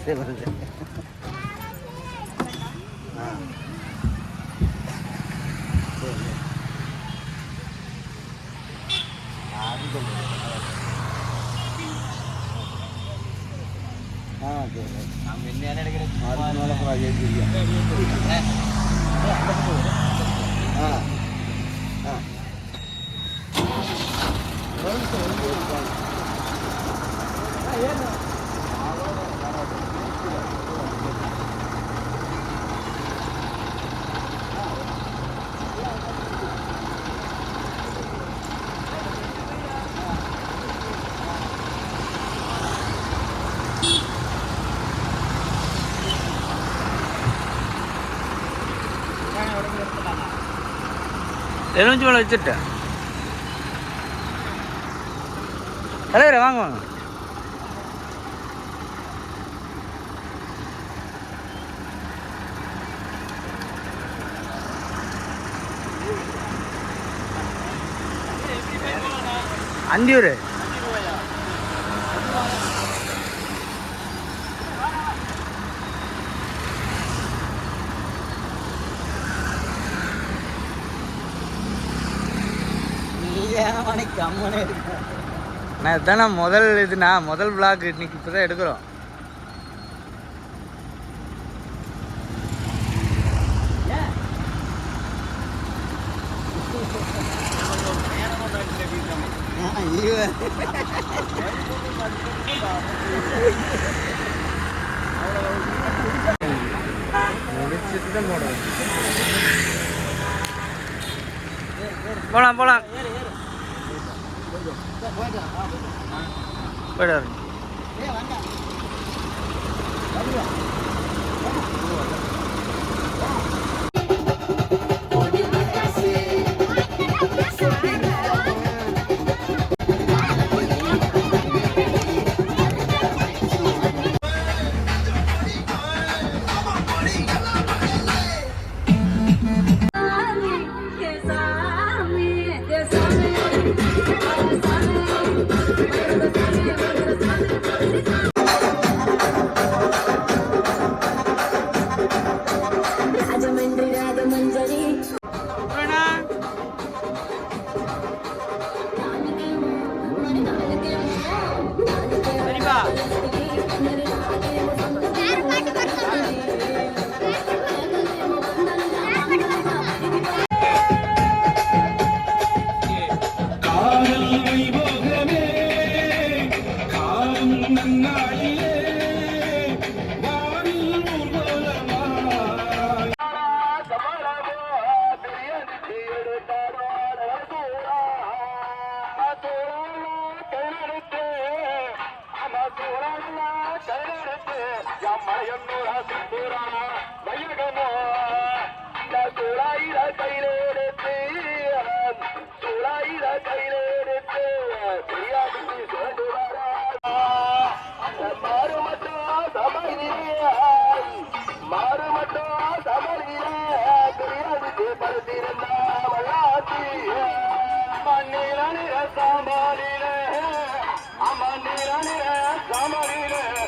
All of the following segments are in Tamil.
வருது வருது. நம்ம என்ன எடுக்கிறேன் எலுமிச்சி பழம் வச்சுட்டேன். தலைவரே வாங்க வாங்க. அந்தியூர் நான் இதுதானே முதல் இதுண்ணா, முதல் விளாக் இன்னைக்கு இப்போ தான் எடுக்கிறோம். முடிச்சுட்டு தான் போடுவோம். போகலாம் போகலாம் போயிடாரு.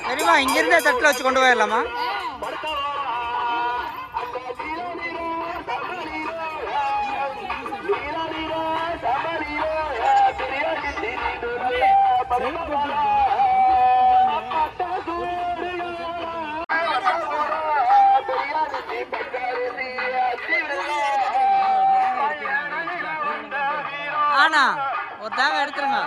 தெரியுமா, இங்கிருந்தே தட்டில் வச்சு கொண்டு போயிடலாமா? ஆனா ஒரு தேவை எடுத்துருங்க.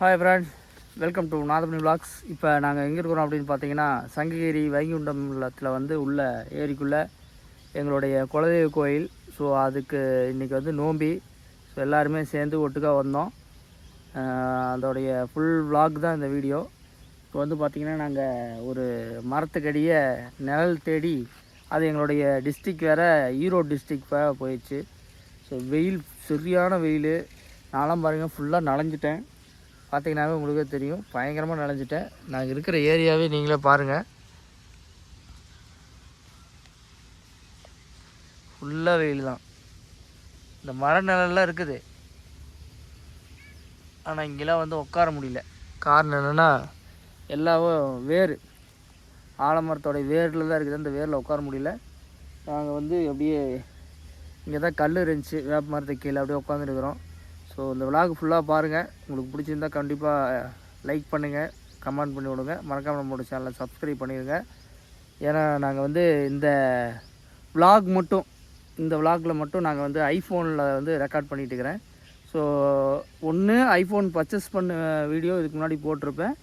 Hi friends, welcome to Nathamani vlogs. இப்போ நாங்கள் எங்கே இருக்கிறோம் அப்படின்னு பார்த்தீங்கன்னா, சங்ககிரி வைகுண்டத்தில் வந்து உள்ள ஏரிக்குள்ளே எங்களுடைய குலதெய்வ கோயில். ஸோ அதுக்கு இன்றைக்கி வந்து நோம்பி. ஸோ எல்லாருமே சேர்ந்து ஒட்டுக்காக வந்தோம். அதோடைய ஃபுல் vlog தான் இந்த வீடியோ. இப்போ வந்து பார்த்திங்கன்னா நாங்கள் ஒரு மரத்துக்கடியை நிழல் தேடி, அது எங்களுடைய டிஸ்ட்ரிக் வேறு, ஈரோடு டிஸ்ட்ரிக் போயிடுச்சு. ஸோ வெயில், சரியான வெயில். நான்லாம் பாருங்கள் ஃபுல்லாக நனைஞ்சிட்டேன். பார்த்தீங்கன்னாவே உங்களுக்கே தெரியும், பயங்கரமாக நனைஞ்சிட்டேன். நாங்கள் இருக்கிற ஏரியாவே நீங்களே பாருங்கள், ஃபுல்லாக வெயில் தான். இந்த மர நிழல்லாம் இருக்குது, ஆனால் இங்கெல்லாம் வந்து உட்கார முடியல. காரணம் என்னென்னா எல்லாவும் வேர், ஆலமரத்தோடைய வேரில் தான் இருக்குது. அந்த வேரில் உட்கார முடியல. நாங்கள் வந்து அப்படியே இங்கே தான் கல் இருந்துச்சு, வேப்ப மரத்துக்கு கீழே அப்படியே உட்காந்துருக்குறோம். ஸோ இந்த விலாக் ஃபுல்லாக பாருங்கள். உங்களுக்கு பிடிச்சிருந்தா கண்டிப்பாக லைக் பண்ணுங்கள், கமெண்ட் பண்ணி விடுங்க. மறக்காமல் நம்மளோட சேனலை சப்ஸ்கிரைப் பண்ணிடுங்க. ஏன்னா நாங்கள் வந்து இந்த விலாக் மட்டும், இந்த விலாகில் மட்டும் நாங்கள் வந்து ஐஃபோனில் வந்து ரெக்கார்ட் பண்ணிகிட்டு இருக்கிறேன். ஸோ ஒன்று ஐஃபோன் பர்ச்சேஸ் பண்ண வீடியோ இதுக்கு முன்னாடி போட்டிருப்பேன்,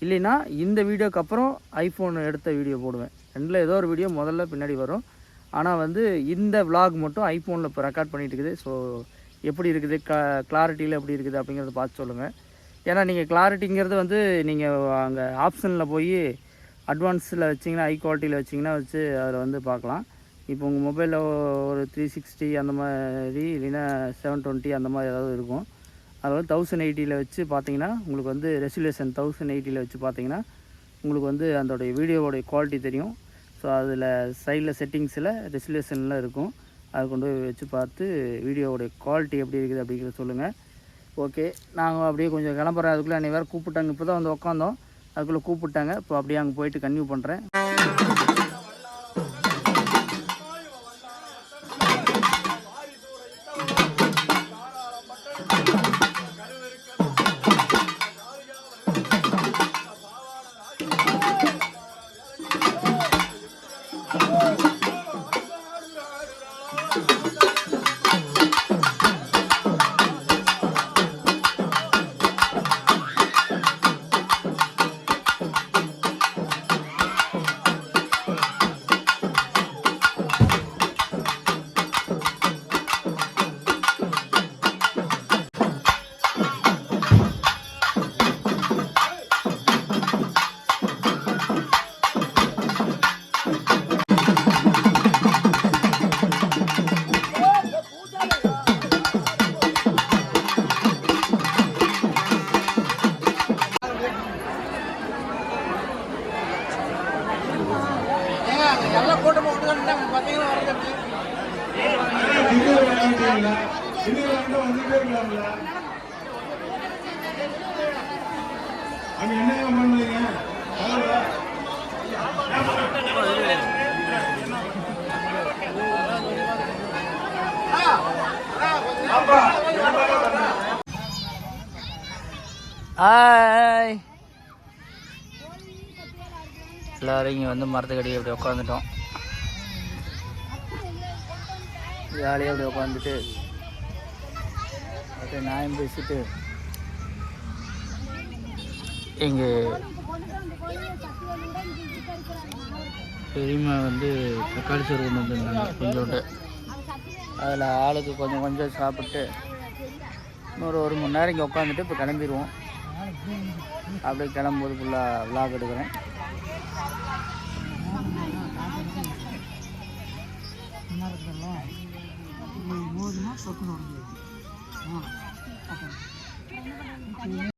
இல்லைன்னா இந்த வீடியோக்கு அப்புறம் ஐஃபோன் எடுத்த வீடியோ போடுவேன். ரெண்டில் ஏதோ ஒரு வீடியோ முதல்ல பின்னாடி வரும். ஆனால் வந்து இந்த விலாக் மட்டும் ஐஃபோனில் இப்போ ரெக்கார்ட் பண்ணிகிட்டு இருக்குது. ஸோ எப்படி இருக்குது, கிளாரிட்டியில் எப்படி இருக்குது அப்படிங்கிறத பார்த்து சொல்லுங்கள். ஏன்னா நீங்கள் கிளாரிட்டிங்கிறது வந்து நீங்கள் அங்கே ஆப்ஷனில் போய் அட்வான்ஸில் வச்சிங்கன்னா, ஹை குவாலிட்டியில் வச்சிங்கன்னா வச்சு அதில் வந்து பார்க்கலாம். இப்போ உங்கள் மொபைலில் ஒரு 360 அந்த மாதிரி, இல்லைன்னா 720 அந்த மாதிரி ஏதாவது இருக்கும். அதில் வந்து 1080 வச்சு பார்த்தீங்கன்னா உங்களுக்கு வந்து ரெசல்யூஷன் 1080 வச்சு பார்த்தீங்கன்னா உங்களுக்கு வந்து அதோடைய வீடியோவோடைய குவாலிட்டி தெரியும். ஸோ அதில் சைடில் செட்டிங்ஸில் ரெசல்யூஷனில் இருக்கும். அதை கொண்டு போய் வச்சு பார்த்து வீடியோவோடைய குவாலிட்டி எப்படி இருக்குது அப்படிங்கிறத சொல்லுங்கள். ஓகே, நாங்கள் அப்படியே கொஞ்சம் கிளம்புறேன். அதுக்குள்ளே என்னை வேறு கூப்பிட்டாங்க. இப்போ தான் வந்து உட்காந்தோம், அதுக்குள்ளே கூப்பிட்டாங்க. இப்போ அப்படியே அங்கே போயிட்டு கன்டினியூ பண்ணுறேன். எல்லாம் கூட்டமாக விட்டு பார்த்தீங்கன்னா என்ன பண்ணுவீங்க? ஹாய், எல்லோரும் இங்கே வந்து மரத்துக்கடி அப்படி உட்காந்துட்டோம். ஜாலியாக அப்படி உட்காந்துட்டு அப்படியே நியாயம் பேசிட்டு எங்கள் பெரியம்மா வந்து தக்காளி சோறு கொண்டு வந்துருந்தாங்க கொஞ்சோண்டு. அதில் ஆளுக்கு கொஞ்சம் கொஞ்சம் சாப்பிட்டு இன்னொரு 1 மணி நேரம் இங்கே உட்காந்துட்டு இப்போ கிளம்பிடுவோம். அப்படியே கிளம்பும்போது ஃபுல்லாக விலாக் எடுக்கிறேன்.